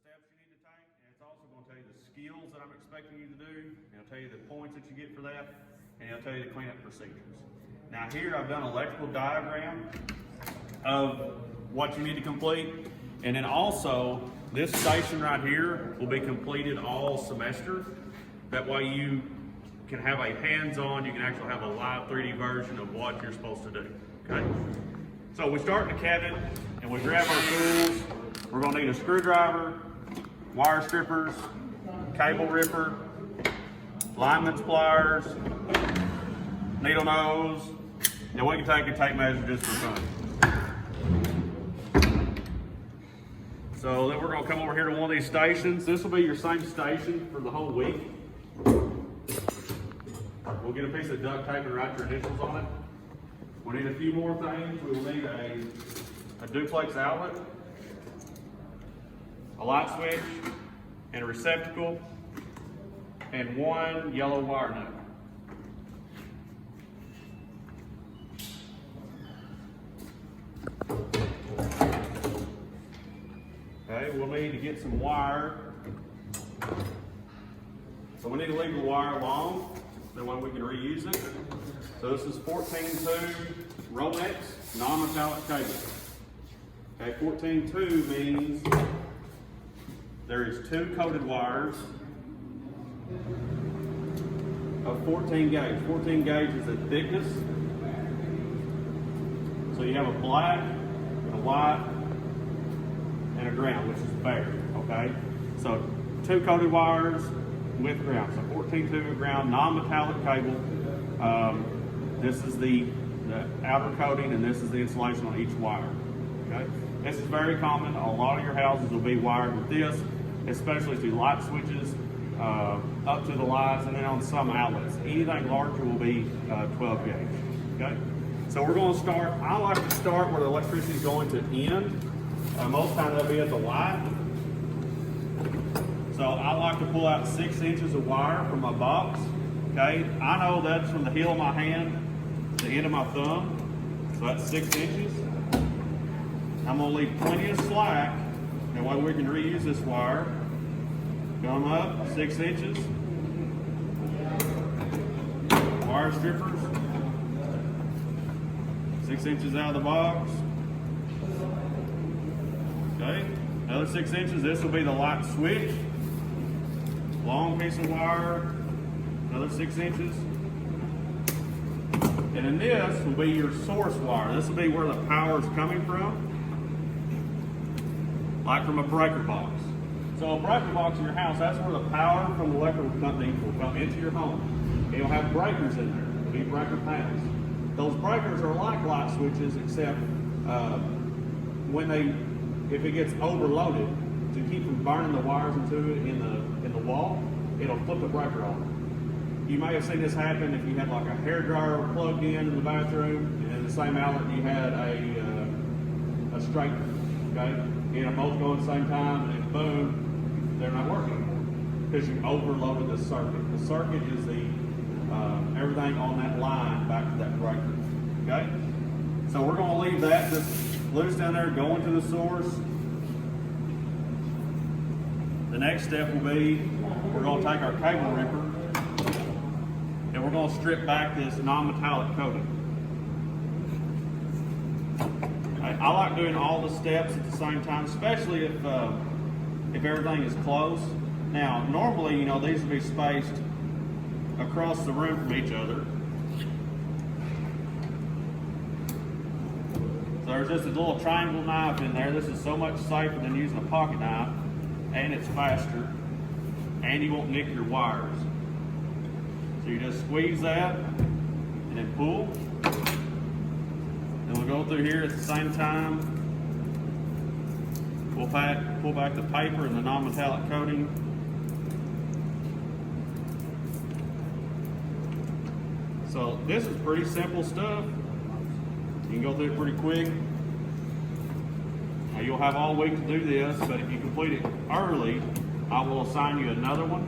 steps you need to take, and it's also going to tell you the skills that I'm expecting you to do, and it'll tell you the points that you get for that, and it'll tell you the cleanup procedures. Now here I've done an electrical diagram of what you need to complete, and then also this station right here will be completed all semester. That way you can have a hands-on, you can actually have a live 3D version of what you're supposed to do, okay? So we start in the cabinet and we grab our tools. We're gonna need a screwdriver, wire strippers, cable ripper, lineman's pliers, needle nose, and we can take a tape measure just for fun. So then we're gonna come over here to one of these stations. This will be your same station for the whole week. We'll get a piece of duct tape and write your initials on it. We need a few more things. We will need a duplex outlet, a light switch, and a receptacle, and one yellow wire nut. Okay, we'll need to get some wire. So we need to leave the wire long, that way we can reuse it. So this is 14-2 Rolex non-metallic cable. Okay, 14-2 means there is 2 coated wires of 14 gauge. 14 gauge is the thickness. So you have a black, a white, and a ground, which is bare, okay? So 2 coated wires with ground. So 14-2 ground, non-metallic cable. This is the outer coating, and this is the insulation on each wire, okay? This is very common. A lot of your houses will be wired with this, especially through light switches, up to the lights, and then on some outlets. Anything larger will be 12 gauge, okay? So we're gonna start, I like to start where the electricity is going to end. Most times they'll be at the light. So I like to pull out 6 inches of wire from my box. Okay, I know that's from the heel of my hand to the end of my thumb. So that's 6 inches. I'm gonna leave plenty of slack. That way we can reuse this wire. Come up 6 inches. Wire strippers. 6 inches out of the box. Okay, another 6 inches. This will be the light switch. Long piece of wire, another 6 inches. And then this will be your source wire. This will be where the power is coming from, like from a breaker box. So a breaker box in your house, that's where the power from the electrical company will come into your home. And you'll have breakers in there. It'll be breaker panels. Those breakers are like light switches, except if it gets overloaded, to keep from burning the wires into it in the wall, it'll flip the breaker on. You may have seen this happen if you had like a hairdryer plugged in the bathroom, and in the same outlet you had a straightener. Okay, and them both go at the same time, and then boom, they're not working because you overloaded the circuit. The circuit is the everything on that line back to that breaker. Okay, so we're going to leave that just loose down there, going to the source. The next step will be, we're going to take our cable ripper and we're going to strip back this non-metallic coating. I like doing all the steps at the same time, especially if everything is close. Now, normally, you know, these will be spaced across the room from each other. So there's just a little triangle knife in there. This is so much safer than using a pocket knife, and it's faster, and you won't nick your wires. So you just squeeze that, and then pull. And we'll go through here at the same time. Pull back the paper and the non-metallic coating. So this is pretty simple stuff. You can go through it pretty quick. Now you'll have all week to do this, but if you complete it early, I will assign you another one.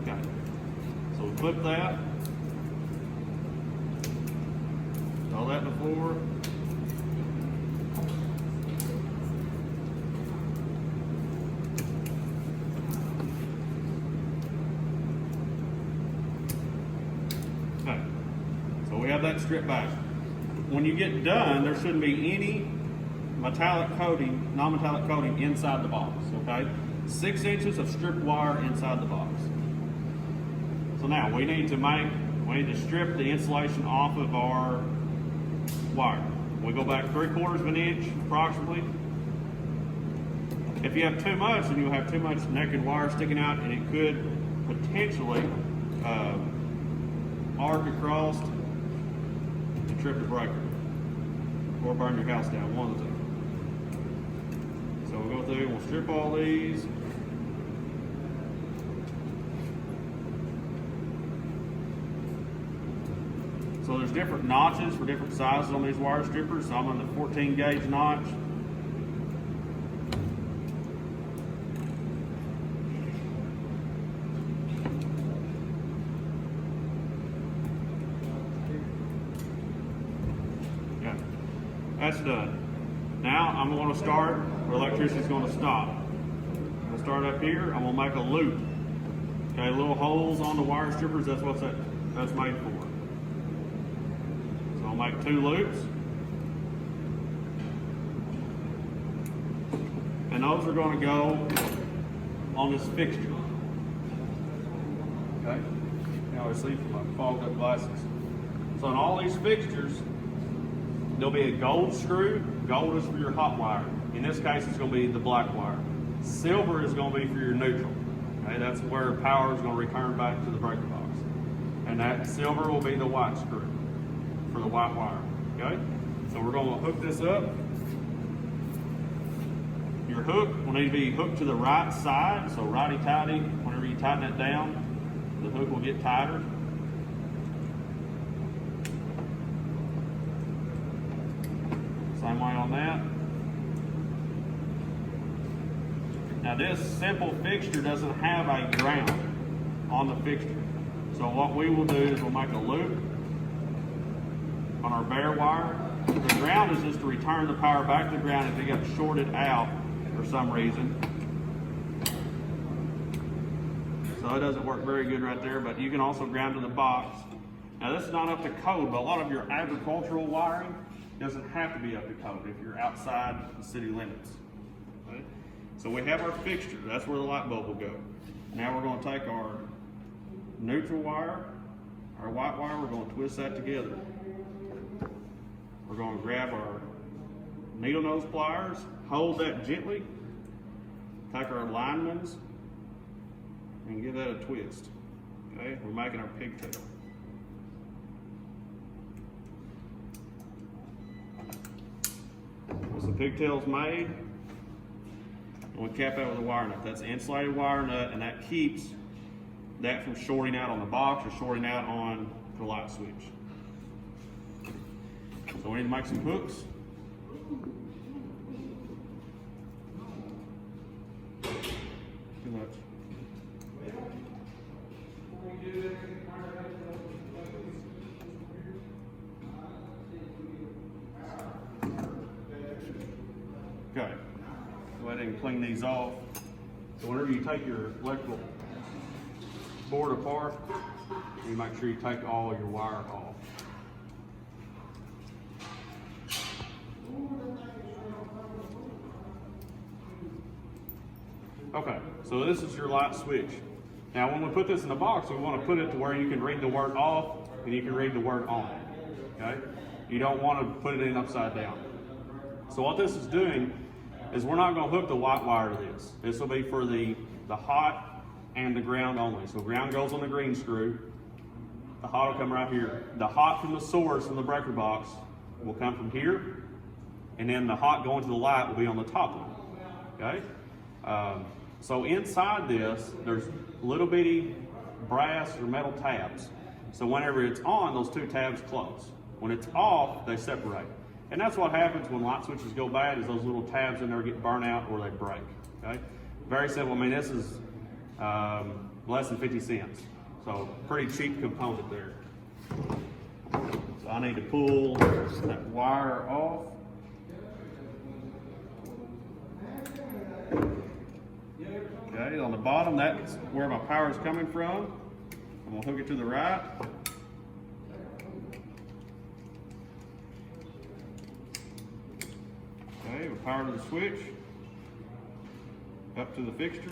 Okay. So we'll flip that. All that before. that stripped back. When you get done, there shouldn't be any metallic coating, non-metallic coating inside the box, okay? 6 inches of stripped wire inside the box. So now we need to strip the insulation off of our wire. We go back 3/4 of an inch approximately. If you have too much, then you'll have too much naked wire sticking out, and it could potentially arc across and trip the breaker or burn your house down, one of the two. So we'll go through and we'll strip all these. So there's different notches for different sizes on these wire strippers. So I'm on the 14 gauge notch. Okay, that's done. Now I'm going to start where electricity's going to stop. I'm going to start up here. I'm going to make a loop. Okay, little holes on the wire strippers. That's what that's made for. So I'll make 2 loops, and those are going to go on this fixture. Okay, now I see from my fogged up glasses. So on all these fixtures, there'll be a gold screw. Gold is for your hot wire. In this case, it's going to be the black wire. Silver is going to be for your neutral. Okay, that's where power is going to return back to the breaker box. And that silver will be the white screw for the white wire. Okay, so we're going to hook this up. Your hook will need to be hooked to the right side, so righty-tighty. Whenever you tighten it down, the hook will get tighter. Same way on that. Now this simple fixture doesn't have a ground on the fixture. So what we will do is we'll make a loop on our bare wire. The ground is just to return the power back to the ground if it got shorted out for some reason. So it doesn't work very good right there, but you can also ground to the box. Now this is not up to code, but a lot of your agricultural wiring doesn't have to be up to code if you're outside the city limits. Okay? So we have our fixture, that's where the light bulb will go. Now we're going to take our neutral wire, our white wire, we're going to twist that together. We're going to grab our needle nose pliers, hold that gently, take our alignments, and give that a twist. Okay, we're making our pigtail. Once the pigtail's made, and we cap that with a wire nut. That's an insulated wire nut, and that keeps that from shorting out on the box or shorting out on the light switch. So we need to make some hooks. Too much. Okay, go ahead and clean these off. So whenever you take your electrical board apart, you make sure you take all your wire off. Okay, so this is your light switch. Now when we put this in the box, we want to put it to where you can read the word off and you can read the word on. Okay? You don't want to put it in upside down. So what this is doing is we're not going to hook the white wire to this. This will be for the hot and the ground only. So ground goes on the green screw. The hot will come right here. The hot from the source from the breaker box will come from here, and then the hot going to the light will be on the top one. Okay? So inside this, there's little bitty brass or metal tabs. So whenever it's on, those 2 tabs close. When it's off, they separate. And that's what happens when light switches go bad, is those little tabs in there get burnt out or they break. Okay? Very simple. I mean, this is less than 50 cents. So pretty cheap component there. So I need to pull that wire off. Okay, on the bottom, that's where my power is coming from. I'm gonna hook it to the right. power to the switch, up to the fixture.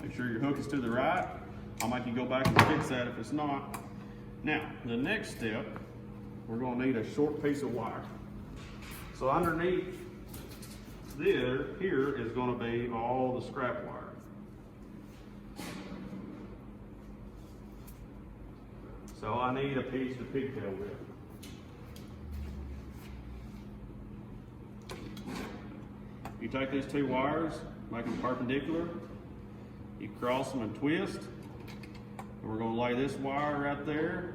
Make sure your hook is to the right. I'll make you go back and fix that if it's not. Now, the next step, we're going to need a short piece of wire. So underneath here is going to be all the scrap wire. So I need a piece to pigtail with. You take these two wires, make them perpendicular, you cross them and twist. And we're going to lay this wire right there,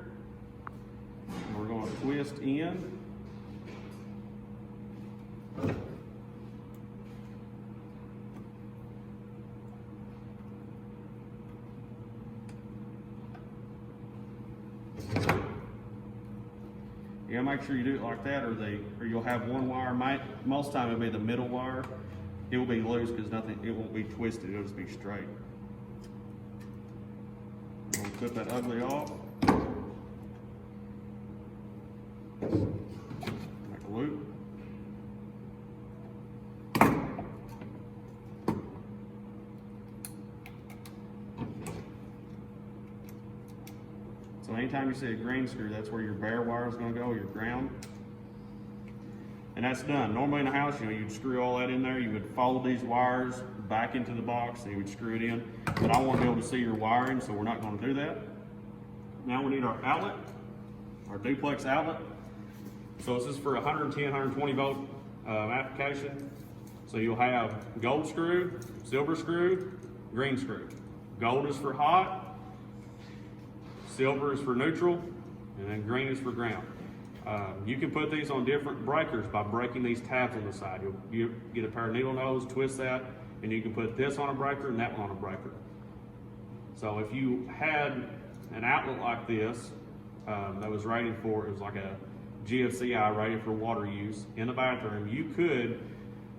and we're going to twist in. You gotta make sure you do it like that, or you'll have one wire. Most of the time it'll be the middle wire. It will be loose because it won't be twisted. It'll just be straight. We'll clip that ugly off. Make a loop. So anytime you see a green screw, that's where your bare wire is going to go, your ground. And that's done. Normally in a house, you'd screw all that in there. You would fold these wires back into the box and you would screw it in. But I want to be able to see your wiring, so we're not going to do that. Now we need our outlet, our duplex outlet. So this is for 110, 120 volt application. So you'll have gold screw, silver screw, green screw. Gold is for hot, silver is for neutral, and then green is for ground. You can put these on different breakers by breaking these tabs on the side. You get a pair of needle nose, twist that, and you can put this on a breaker and that one on a breaker. So if you had an outlet like this that was rated for, it was like a GFCI rated for water use in the bathroom, you could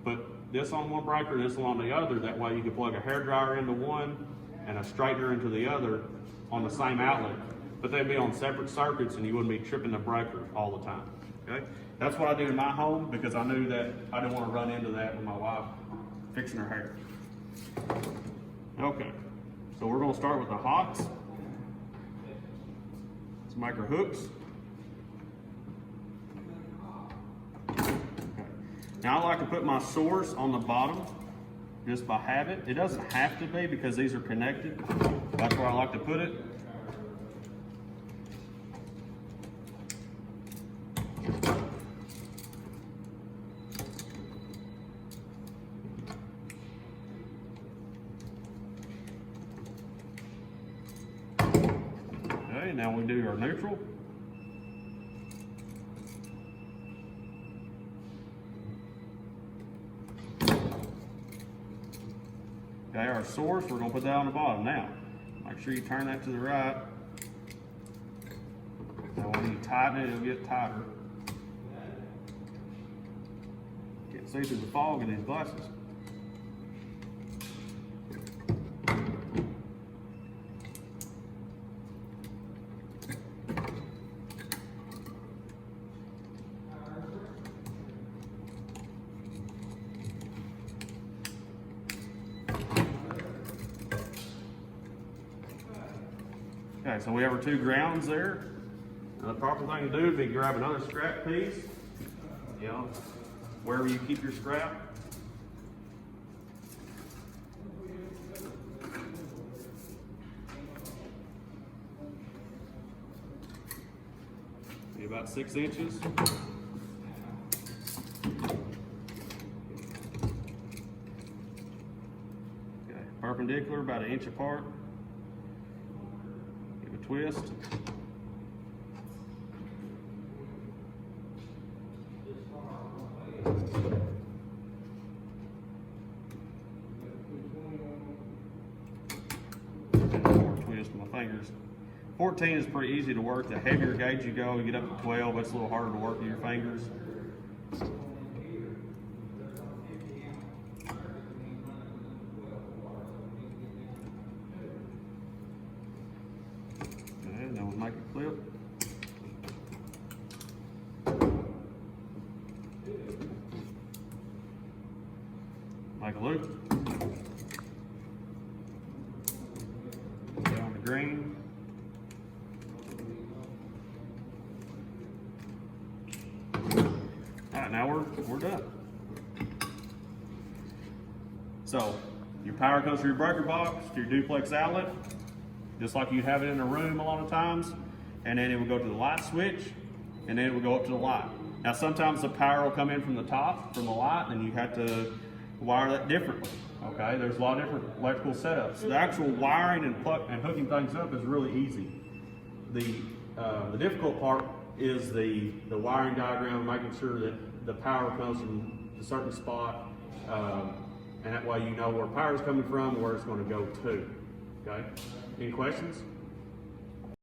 put this on one breaker, this one on the other. That way you could plug a hairdryer into one and a straightener into the other on the same outlet. But they'd be on separate circuits and you wouldn't be tripping the breaker all the time, okay? That's what I do in my home because I knew that I didn't want to run into that with my wife fixing her hair. Okay, so we're gonna start with the hots. Let's make our hooks. Okay. Now I like to put my source on the bottom just by habit. It doesn't have to be because these are connected. That's where I like to put it. Okay, now we do our neutral. Okay, our source, we're gonna put that on the bottom. Now, make sure you turn that to the right. Now when you tighten it, it'll get tighter. Can't see through the fog in these glasses. Okay, so we have our two grounds there. Now the proper thing to do would be grab another scrap piece, wherever you keep your scrap. Be about 6 inches. Okay, perpendicular, about 1 inch apart. Twist. Twist with my fingers. 14 is pretty easy to work. The heavier gauge you go, you get up to 12, it's a little harder to work with your fingers. Make a loop. Go on the green. All right, now we're done. So your power comes through your breaker box to your duplex outlet, just like you have it in a room a lot of times, and then it will go to the light switch, and then it will go up to the light. Now sometimes the power will come in from the top, from the light, and you have to wire that differently. Okay, there's a lot of different electrical setups. The actual wiring and hooking things up is really easy. The difficult part is the wiring diagram, making sure that the power comes from a certain spot, and that way you know where power is coming from and where it's going to go to. Okay, any questions?